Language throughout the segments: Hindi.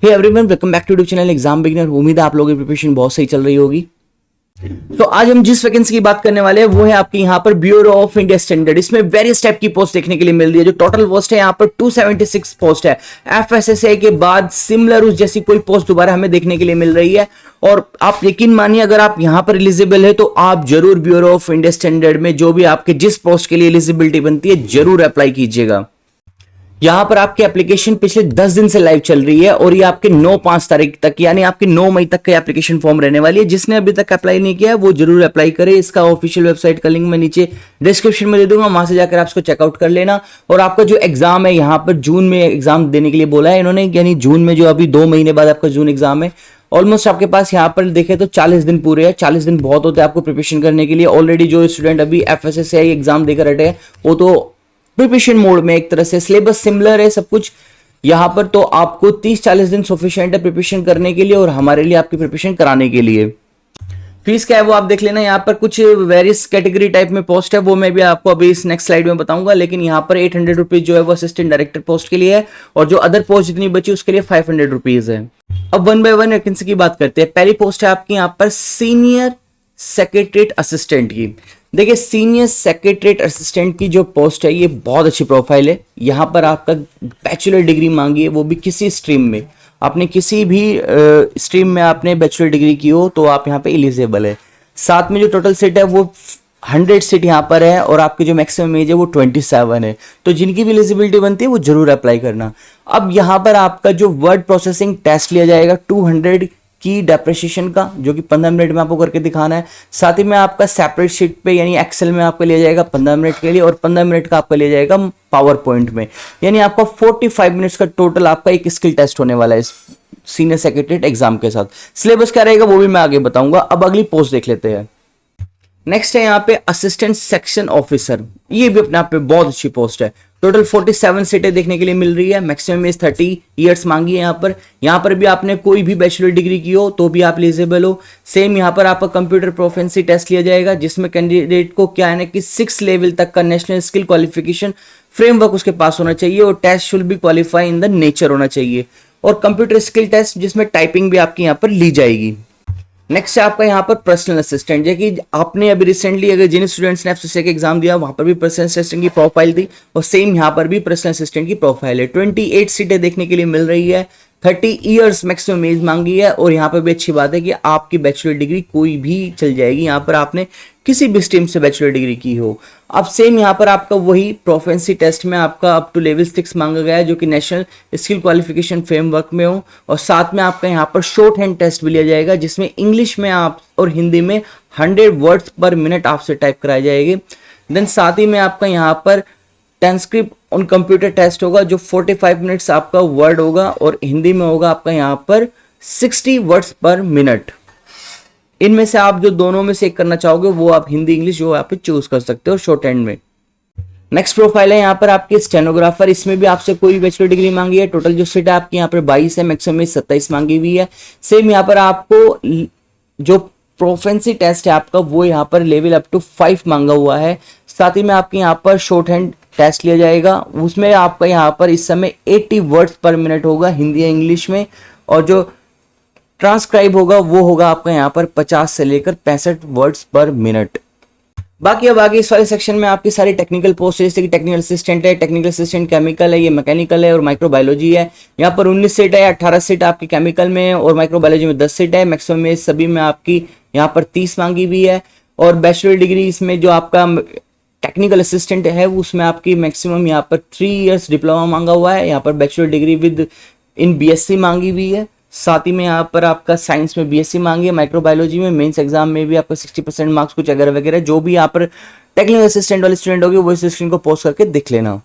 Hey everyone, welcome back to YouTube channel exam beginner. उम्मीद है आप लोगों की प्रिपरेशन बहुत सही चल रही होगी। तो आज हम जिस वैकेंसी की बात करने वाले हैं वो है आपकी यहाँ पर ब्यूरो ऑफ इंडिया स्टैंडर्ड। इसमें वेरियस टाइप की पोस्ट देखने के लिए मिल रही है। जो टोटल पोस्ट है यहाँ पर 276 पोस्ट है। एफएसएसए के बाद सिमिलर उस जैसी कोई पोस्ट दोबारा हमें देखने के लिए मिल रही है। और आप यकीन मानिए, अगर आप यहाँ पर एलिजिबल है तो आप जरूर ब्यूरो ऑफ इंडिया स्टैंडर्ड में जो भी आपके जिस पोस्ट के लिए एलिजिबिलिटी बनती है जरूर अप्लाई कीजिएगा। यहां पर आपकी एप्लीकेशन पिछले 10 दिन से लाइव चल रही है और ये आपके 9-5 तारीख तक यानी आपकी 9 मई तक का एप्लीकेशन फॉर्म रहने वाली है। जिसने अभी तक अप्लाई नहीं किया है वो जरूर अप्लाई करे। इसका ऑफिशियल वेबसाइट का लिंक मैं नीचे डिस्क्रिप्शन में दे दूंगा, वहां से जाकर आप इसको चेकआउट कर लेना। और आपका जो एग्जाम है यहाँ पर जून में एग्जाम देने के लिए बोला है इन्होंने, यानी जून में जो अभी 2 महीने बाद आपका जून एग्जाम है। ऑलमोस्ट आपके पास यहाँ पर देखे तो 40 दिन पूरे हैं। 40 दिन बहुत होते हैं आपको प्रिपरेशन करने के लिए। ऑलरेडी जो स्टूडेंट अभी एफएसएसए एग्जाम देकर हटे हैं वो तो प्रिपरेशन मोड में, एक तरह से सिलेबस सिमिलर है सब कुछ यहां पर। तो आपको 30-40 दिन सफिशिएंट है प्रिपरेशन करने के लिए और हमारे लिए आपकी प्रिपरेशन कराने के लिए। फीस क्या है वो आप देख लेना। यहाँ पर कुछ वेरियस कैटेगरी टाइप में पोस्ट है, वो मैं भी आपको अभी इस नेक्स्ट स्लाइड में बताऊंगा। लेकिन यहाँ पर 800 रुपीज जो है वो असिस्टेंट डायरेक्टर पोस्ट के लिए है और जो अदर पोस्ट जितनी बची उसके लिए 500 रुपीज है। अब 1 बाय 1 वैकेंसी की बात करते हैं। पहली पोस्ट है आपकी यहाँ पर सीनियर सेक्रेटरीट असिस्टेंट की। देखिए, सीनियर सेक्रेटरीट असिस्टेंट की जो पोस्ट है ये बहुत अच्छी प्रोफाइल है। यहाँ पर आपका बैचलर डिग्री मांगी है, वो भी किसी स्ट्रीम में। आपने किसी भी स्ट्रीम में आपने बैचलर डिग्री की हो तो आप यहाँ पे एलिजिबल है। साथ में जो टोटल सीट है वो 100 सीट यहाँ पर है और आपकी जो मैक्सिमम एज है वो 27 है। तो जिनकी भी एलिजिबिलिटी बनती है वो जरूर अप्लाई करना। अब यहाँ पर आपका जो वर्ड प्रोसेसिंग टेस्ट लिया जाएगा 200 की डेप्रिसिएशन का, जो कि 15 मिनट में आपको करके दिखाना है। साथ ही में आपका सेपरेट शीट पे यानी एक्सेल में आपका लिया जाएगा 15 मिनट के लिए और 15 मिनट का आपका लिया जाएगा पावर पॉइंट में। यानी आपका 45 मिनट्स का टोटल आपका एक स्किल टेस्ट होने वाला है इस सीनियर सेक्रेटरीट एग्जाम के साथ। सिलेबस क्या रहेगा वो भी मैं आगे बताऊंगा। अब अगली पोस्ट देख लेते हैं। नेक्स्ट है यहाँ पे असिस्टेंट सेक्शन ऑफिसर। ये भी अपने आप पे बहुत अच्छी पोस्ट है। टोटल 47 सीटें देखने के लिए मिल रही है। मैक्सिमम एज 30 इयर्स मांगी है यहाँ पर भी आपने कोई भी बैचलर डिग्री की हो तो भी आप एलिजिबल हो। सेम यहाँ पर आपका कंप्यूटर प्रोफिशिएंसी टेस्ट लिया जाएगा जिसमें कैंडिडेट को क्या है ना कि 6 लेवल तक का नेशनल स्किल क्वालिफिकेशन फ्रेमवर्क उसके पास होना चाहिए और test should be qualify in the nature होना चाहिए। और कंप्यूटर स्किल टेस्ट जिसमें टाइपिंग भी आपकी यहाँ पर ली जाएगी। नेक्स्ट है आपका यहाँ पर पर्सनल असिस्टेंट, जो कि आपने अभी रिसेंटली अगर जिन स्टूडेंट्स ने एफएसएसए के एग्जाम दिया वहां पर भी पर्सनल असिस्टेंट की प्रोफाइल थी और सेम यहाँ पर भी पर्सनल असिस्टेंट की प्रोफाइल है। 28 सीटें देखने के लिए मिल रही है। 30 इयर्स मैक्सिमम एज मांगी है और यहाँ पर भी अच्छी बात है कि आपकी बैचलर डिग्री कोई भी चल जाएगी। यहाँ पर आपने किसी भी स्ट्रीम से बैचलर डिग्री की हो। अब सेम यहाँ पर आपका वही प्रोफिशिएंसी टेस्ट में आपका अप टू लेवल 6 मांगा गया है जो कि नेशनल स्किल क्वालिफिकेशन फ्रेमवर्क में हो। और साथ में आपका यहाँ पर शॉर्ट हैंड टेस्ट भी लिया जाएगा जिसमें इंग्लिश में आप और हिंदी में 100 वर्ड्स पर मिनट आपसे टाइप कराई जाएगी। देन साथ ही में आपका यहाँ पर ट्रांसक्रिप्ट ऑन कंप्यूटर टेस्ट होगा जो 45 मिनट्स आपका वर्ड होगा और हिंदी में होगा आपका यहाँ पर 60 वर्ड्स पर मिनट। इनमें से आप जो दोनों में से एक करना चाहोगे वो आप हिंदी इंग्लिश जो आप चूज कर सकते हो शॉर्ट हैंड में। नेक्स्ट प्रोफाइल है यहाँ पर आपकी स्टेनोग्राफर। इसमें भी आपसे कोई बैचलर डिग्री मांगी है। टोटल जो सीट है आपकी यहाँ पर 22 है, मैक्सिमम 27 मांगी हुई है। सेम यहाँ पर आपको जो प्रोफिशिएंसी टेस्ट है आपका वो यहाँ पर लेवल अप टू 5 मांगा हुआ है। साथ ही में आपके यहाँ पर शॉर्ट हैंड टेस्ट लिया जाएगा, उसमें आपका यहाँ पर इस समय 80 वर्ड्स पर मिनट होगा हिंदी या इंग्लिश में। और जो ट्रांसक्राइब होगा वो होगा आपका यहाँ पर 50 से लेकर 65 वर्ड्स पर मिनट। बाकी अब आगे इस वाले सेक्शन में आपकी सारी टेक्निकल पोस्ट जैसे कि टेक्निकल असिस्टेंट है, टेक्निकल असिस्टेंट केमिकल है, ये मैकेनिकल है और माइक्रोबायोलॉजी है। यहाँ पर 19 सीट है, 18 सीट आपकी केमिकल में और माइक्रोबायोलॉजी में 10 सीट है। मैक्सिमम में सभी में आपकी यहाँ पर 30 मांगी हुई है। और बैचलर डिग्री इसमें जो आपका टेक्निकल असिस्टेंट है उसमें आपकी मैक्सिमम यहाँ पर 3 इयर्स डिप्लोमा मांगा हुआ है। यहाँ पर bachelor degree with in BSc मांगी हुई है। साथ ही में यहाँ पर आपका साइंस में बीएससी मांगी है। माइक्रोबायोलॉजी में मेंस एग्जाम में भी आपका 60% मार्क्स कुछ वगैरह वगैरह जो भी यहाँ पर टेक्निकल असिस्टेंट वाले स्टूडेंट होगी वो इस स्क्रीन को पोस्ट करके देख लेना।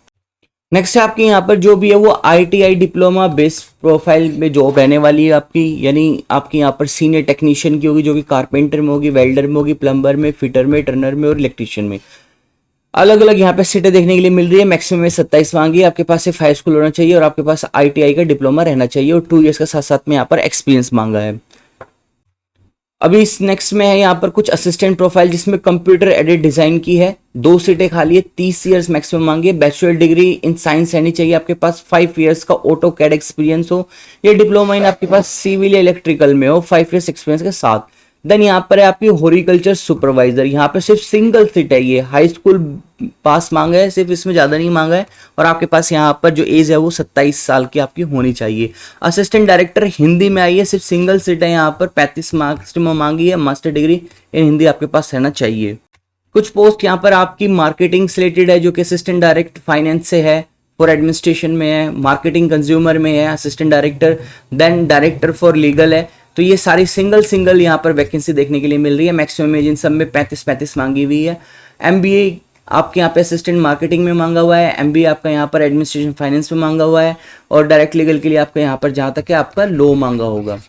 नेक्स्ट है आपकी यहाँ पर जो भी है वो आईटीआई डिप्लोमा बेस्ड प्रोफाइल में जॉब रहने वाली है आपकी। यानी आपकी यहाँ पर सीनियर टेक्नीशियन की होगी जो कि कारपेंटर में होगी, वेल्डर में होगी, प्लम्बर में, फिटर में, टर्नर में और इलेक्ट्रीशियन में। अलग अलग यहाँ पे सीटें देखने के लिए मिल रही है। मैक्सिमम 27 मांगी है। आपके पास सिर्फ हाई स्कूल होना चाहिए और आपके पास आईटीआई का डिप्लोमा रहना चाहिए और 2 इयर्स का साथ साथ में यहाँ पर एक्सपीरियंस मांगा है। अभी इस नेक्स्ट में है यहाँ पर कुछ असिस्टेंट प्रोफाइल जिसमें कंप्यूटर एडेड डिजाइन की है, 2 सीटें खाली है, 30 इयर्स मैक्सिमम मांगी है, बैचलर डिग्री इन साइंस रहनी चाहिए आपके पास, 5 इयर्स का ऑटो कैड एक्सपीरियंस हो, या डिप्लोमा इन आपके पास सिविल या इलेक्ट्रिकल में हो 5 इयर्स एक्सपीरियंस के साथ। देन यहाँ पर है आपकी हॉरिकल्चर सुपरवाइजर, यहाँ पे सिर्फ सिंगल सीट है, ये हाई स्कूल पास मांगा है, सिर्फ इसमें ज्यादा नहीं मांगा है, और आपके पास यहाँ पर जो एज है वो 27 साल की आपकी होनी चाहिए। असिस्टेंट डायरेक्टर हिंदी में आई है, सिर्फ सिंगल सीट है, यहाँ पर 35 मार्क्स मांगी है, मास्टर डिग्री इन हिंदी आपके पास रहना चाहिए। कुछ पोस्ट यहाँ पर आपकी मार्केटिंग से रिलेटेड है, जो कि असिस्टेंट डायरेक्टर फाइनेंस से है, फॉर एडमिनिस्ट्रेशन में है, मार्केटिंग कंज्यूमर में है assistant director, then director for legal है। तो ये सारी सिंगल यहाँ पर वैकेंसी देखने के लिए मिल रही है। मैक्सिमम एज इन सब में 35 मांगी हुई है। एमबीए आपके यहाँ पे असिस्टेंट मार्केटिंग में मांगा हुआ है, एमबीए आपका यहाँ पर एडमिनिस्ट्रेशन फाइनेंस में मांगा हुआ है, और डायरेक्ट लीगल के लिए आपका यहाँ पर जहां तक है आपका लॉ मांगा होगा।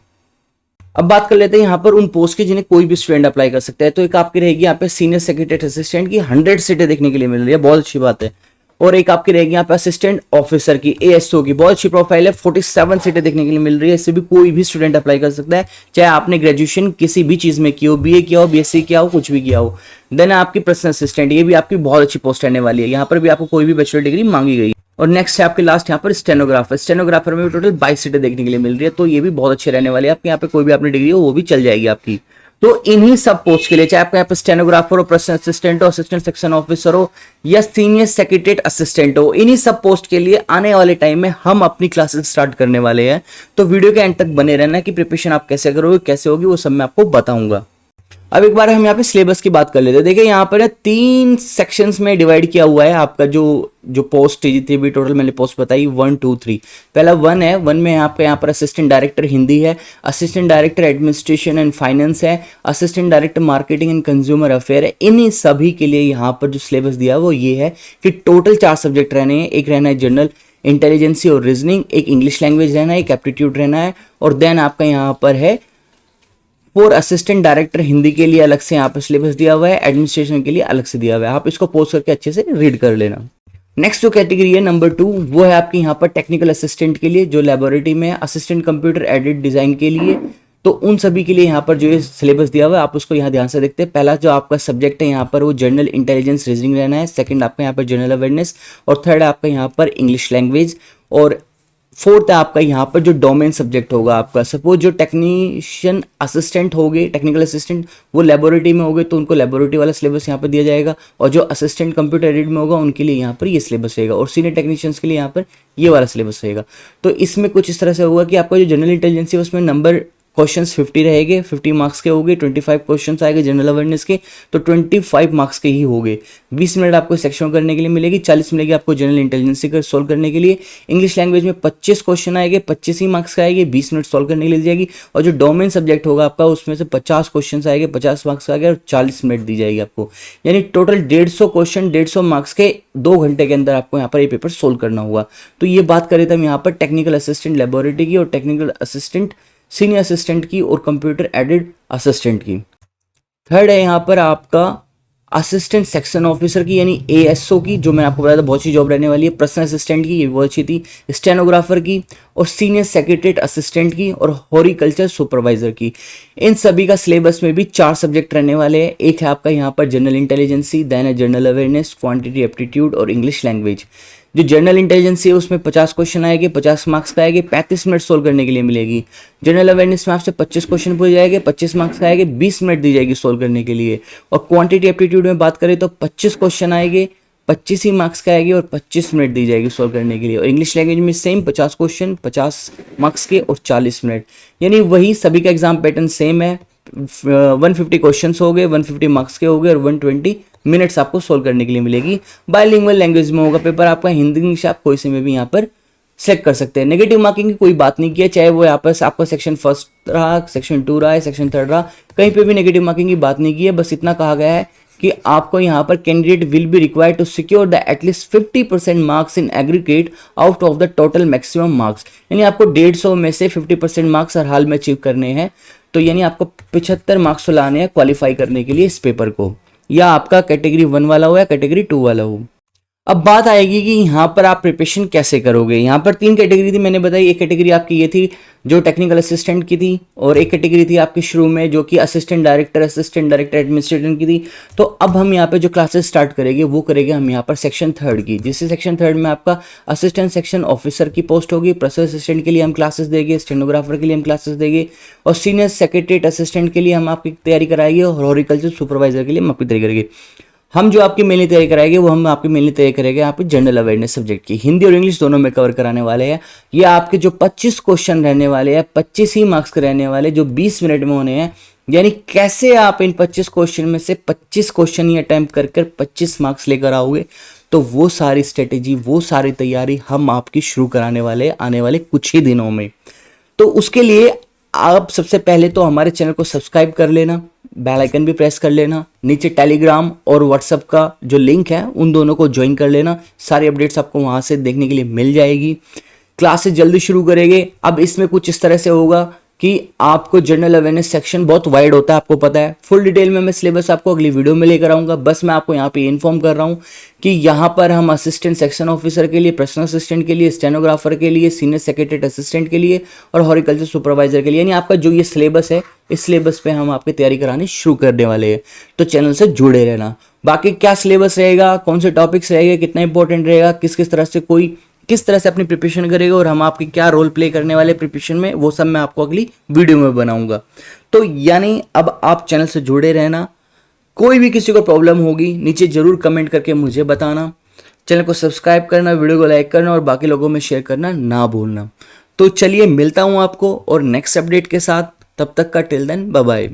अब बात कर लेते हैं यहाँ पर उन पोस्ट की जिन्हें कोई भी स्टूडेंट अप्लाई कर सकता है। तो एक आपकी रहेगी यहाँ पे सीनियर सेक्रेटरी असिस्टेंट की, 100 सीटें देखने के लिए मिल रही है, बहुत अच्छी बात है। और एक आपकी रहेगी यहाँ पे असिस्टेंट ऑफिसर की, एएसओ की, बहुत अच्छी प्रोफाइल है, 47 सीटें देखने के लिए मिल रही है। इससे भी कोई भी स्टूडेंट अप्लाई कर सकता है, चाहे आपने ग्रेजुएशन किसी भी चीज में की हो, बीए किया हो, बीएससी किया हो, कुछ भी किया हो। देन आपकी पर्सनल असिस्टेंट, ये भी आपकी बहुत अच्छी पोस्ट रहने वाली है, यहाँ पर भी आपको कोई भी बैचलर डिग्री मांगी गई। और नेक्स्ट है आपके लास्ट यहाँ पर स्टेनोग्राफर, स्टेनोग्राफर में भी टोटल 22 सीटें देखने के लिए मिल रही है, तो ये भी बहुत अच्छे रहने वाले हैं आपके। यहाँ पे कोई भी आपने डिग्री हो वो भी चल जाएगी आपकी। तो इन्हीं सब पोस्ट के लिए, चाहे आपका यहाँ पे स्टेनोग्राफर हो, पर्सनल असिस्टेंट हो, असिस्टेंट सेक्शन ऑफिसर हो, या सीनियर सेक्रेटरी असिस्टेंट हो, इन्हीं सब पोस्ट के लिए आने वाले टाइम में हम अपनी क्लासेस स्टार्ट करने वाले हैं। तो वीडियो के एंड तक बने रहना कि प्रिपरेशन आप कैसे करोगे, कैसे होगी, वो सब मैं आपको बताऊंगा। अब एक बार हम यहाँ पे सिलेबस की बात कर लेते हैं। देखिए यहाँ पर 3 सेक्शंस में डिवाइड किया हुआ है आपका जो पोस्ट जितनी भी टोटल मैंने पोस्ट बताई 1 2 3। पहला 1 है, 1 में आपका यहाँ पर असिस्टेंट डायरेक्टर हिंदी है, assistant director administration and finance है, assistant director marketing and consumer affair है। इन्हीं सभी के लिए यहाँ पर जो सिलेबस दिया है वो ये है कि टोटल 4 सब्जेक्ट रहने हैं। एक रहना है जनरल इंटेलिजेंसी और रीजनिंग, एक इंग्लिश लैंग्वेज रहना है, एक एप्टीट्यूड रहना है, और देन आपका यहाँ पर है फॉर असिस्टेंट डायरेक्टर हिंदी के लिए अलग से यहाँ पर सिलेबस दिया हुआ है, एडमिनिस्ट्रेशन के लिए अलग से दिया हुआ है। आप इसको पोस्ट करके अच्छे से रीड कर लेना। नेक्स्ट जो कैटेगरी है नंबर 2, वो है आपकी यहाँ पर टेक्निकल असिस्टेंट के लिए, जो लेबोरेटरी में है, असिस्टेंट कंप्यूटर एडेड डिजाइन के लिए। तो उन सभी के लिए यहाँ पर जो ये सिलेबस दिया हुआ है आप उसको यहाँ ध्यान से देखते हैं। पहला जो आपका सब्जेक्ट है यहाँ पर वो जनरल इंटेलिजेंस रीजनिंग रहना है, सेकंड आपका यहाँ पर जनरल अवेयरनेस, और थर्ड आपका यहाँ पर इंग्लिश लैंग्वेज, और फोर्थ है आपका यहाँ पर जो डोमेन सब्जेक्ट होगा आपका। सपोज जो टेक्नीशियन असिस्टेंट हो गए, टेक्निकल असिस्टेंट, वो लेबोरेटरी में हो गए तो उनको लेबोरेटरी वाला सिलेबस यहाँ पर दिया जाएगा, और जो असिस्टेंट कंप्यूटर एडेड में होगा उनके लिए यहाँ पर ये सिलेबस रहेगा, और सीनियर टेक्नीशियंस के लिए यहाँ पर ये वाला सिलेबस रहेगा। तो इसमें कुछ इस तरह से होगा कि आपका जो जनरल इंटेलिजेंस है उसमें नंबर क्वेश्चंस 50 रहेंगे, 50 मार्क्स के होंगे, 25 क्वेश्चंस आएंगे जनरल अवेयरनेस के, तो 25 मार्क्स के ही होंगे। 20 मिनट आपको सेक्शन करने के लिए मिलेगी, 40 मिलेगी आपको जनरल इंटेलिजेंस का सोल्व करने के लिए। इंग्लिश लैंग्वेज में 25 क्वेश्चन आएंगे, 25 ही मार्क्स का आएंगे, 20 मिनट सोल्व करने के लिए दी जाएगी। और जो डोमेन सब्जेक्ट होगा आपका उसमें से 50 क्वेश्चन आएंगे, 50 मार्क्स का आएगा, और 40 मिनट दी जाएगी आपको। यानी टोटल 150 क्वेश्चन 150 मार्क्स के 2 घंटे के अंदर आपको यहाँ पर ये पेपर सोल्व करना होगा। तो ये बात करें तो हम यहाँ पर टेक्निकल असिस्टेंट लेबोरेटरी की, और टेक्निकल असिस्टेंट सीनियर असिस्टेंट की, और कंप्यूटर एडेड असिस्टेंट की। थर्ड है यहाँ पर आपका असिस्टेंट सेक्शन ऑफिसर की, यानी एएसओ की, जो मैंने आपको बताया था बहुत अच्छी जॉब रहने वाली है। पर्सनल असिस्टेंट की, ये बहुत अच्छी थी। स्टेनोग्राफर की, और सीनियर सेक्रेटरी असिस्टेंट की, और हॉरिकल्चर सुपरवाइजर की। इन सभी का सिलेबस में भी 4 सब्जेक्ट रहने वाले हैं। एक है आपका यहाँ पर जनरल इंटेलिजेंसी, देन है जनरल अवेयरनेस, क्वांटिटी एप्टीट्यूड, और इंग्लिश लैंग्वेज। जो जनरल इंटेलिजेंस है उसमें 50 क्वेश्चन आएंगे, 50 मार्क्स का आएंगे, 35 मिनट सोल्व करने के लिए मिलेगी। जनरल अवेयरनेस में आपसे 25 क्वेश्चन पूछे जाएंगे, 25 मार्क्स का आएंगे, 20 मिनट दी जाएगी सोल्व करने के लिए। और क्वांटिटी एप्टीट्यूड में बात करें तो 25 क्वेश्चन आएंगे, 25 ही मार्क्स का आएगी, और 25 मिनट दी जाएगी सोल्व करने के लिए। और इंग्लिश लैंग्वेज में सेम 50 क्वेश्चन, 50 मार्क्स के, और 40 मिनट। यानी वही सभी का एग्जाम पैटर्न सेम है। 150 क्वेश्चन हो गए, 150 मार्क्स के हो गए, और 120 मिनट्स आपको सोल्व करने के लिए मिलेगी। बायलिंगुअल लैंग्वेज में होगा पेपर आपका, हिंदी इंग्लिश आप कोई से में भी यहाँ पर सेलेक्ट कर सकते हैं। नेगेटिव मार्किंग की कोई बात नहीं की है, चाहे वो यहाँ पर आपका सेक्शन 1 रहा, सेक्शन 2 रहा है, सेक्शन 3 रहा, कहीं पे भी नेगेटिव मार्किंग की बात नहीं की है। बस इतना कहा गया है कि आपको यहाँ पर candidate will be required to secure the at least 50% marks in aggregate out of the total maximum marks. यानी आपको 150 में से 50% मार्क्स हर हाल में अचीव करने हैं। तो यानी आपको 75 मार्क्स लाने हैं क्वालिफाई करने के लिए इस पेपर को, या आपका कैटेगरी 1 वाला हो या कैटेगरी 2 वाला हो। अब बात आएगी कि यहाँ पर आप प्रिपरेशन कैसे करोगे। यहाँ पर 3 कैटेगरी थी मैंने बताई। एक कैटेगरी आपकी ये थी जो टेक्निकल असिस्टेंट की थी, और एक कैटेगरी थी आपकी शुरू में जो कि असिस्टेंट डायरेक्टर एडमिनिस्ट्रेटर की थी। तो अब हम यहाँ पे जो क्लासेस स्टार्ट करेंगे वो करेंगे हम यहाँ पर सेक्शन 3 की, जिससे सेक्शन 3 में आपका असिस्टेंट सेक्शन ऑफिसर की पोस्ट होगी। प्रोसेस असिस्टेंट के लिए हम क्लासेस देंगे, स्टेनोग्राफर के लिए हम क्लासेस देंगे, और सीनियर सेक्रेटरीट असिस्टेंट के लिए हम आपकी तैयारी कराएंगे, और हॉर्टिकल्चर सुपरवाइजर के लिए हम आपकी तैयारी करेंगे। हम जो आपकी मेनली तैयारी कराएंगे वो हम आपकी मेनली तैयारी करेंगे यहाँ पे जनरल अवेयरनेस सब्जेक्ट की, हिंदी और इंग्लिश दोनों में कवर कराने वाले हैं। ये आपके जो 25 क्वेश्चन रहने वाले हैं, 25 ही मार्क्स के रहने वाले, जो 20 मिनट में होने हैं। यानी कैसे आप इन 25 क्वेश्चन में से 25 क्वेश्चन ही अटेम्प्ट कर कर 25 मार्क्स लेकर आओगे, तो वो सारी स्ट्रेटेजी, वो सारी तैयारी हम आपकी शुरू कराने वाले आने वाले कुछ ही दिनों में। तो उसके लिए आप सबसे पहले तो हमारे चैनल को सब्सक्राइब कर लेना, बेल आइकन भी प्रेस कर लेना, नीचे टेलीग्राम और व्हाट्सएप का जो लिंक है उन दोनों को ज्वाइन कर लेना। सारी अपडेट्स आपको वहां से देखने के लिए मिल जाएगी। क्लासेस जल्दी शुरू करेंगे। अब इसमें कुछ इस तरह से होगा कि आपको जनरल अवेयरनेस सेक्शन बहुत वाइड होता है, आपको पता है। फुल डिटेल में मैं सिलेबस आपको अगली वीडियो में लेकर आऊंगा। बस मैं आपको यहाँ पे इन्फॉर्म कर रहा हूँ कि यहाँ पर हम असिस्टेंट सेक्शन ऑफिसर के लिए, पर्सनल असिस्टेंट के लिए, स्टेनोग्राफर के लिए, सीनियर सेक्रेटरी असिस्टेंट के लिए और हॉर्टिकल्चर सुपरवाइजर के लिए, यानी आपका जो ये सिलेबस है, इस सिलेबस पे हम आपकी तैयारी करानी शुरू करने वाले हैं। तो चैनल से जुड़े रहना। बाकी क्या सिलेबस रहेगा, कौन से टॉपिक्स रहेंगे, कितना इंपॉर्टेंट रहेगा, किस तरह से कोई किस तरह से अपनी प्रिपरेशन करेगा और हम आपकी क्या रोल प्ले करने वाले प्रिपरेशन में, वो सब मैं आपको अगली वीडियो में बनाऊंगा। तो यानी अब आप चैनल से जुड़े रहना। कोई भी किसी को प्रॉब्लम होगी नीचे जरूर कमेंट करके मुझे बताना। चैनल को सब्सक्राइब करना, वीडियो को लाइक करना और बाकी लोगों में शेयर करना ना भूलना। तो चलिए मिलता हूं आपको और नेक्स्ट अपडेट के साथ। तब तक का टिल देन बाय बाय।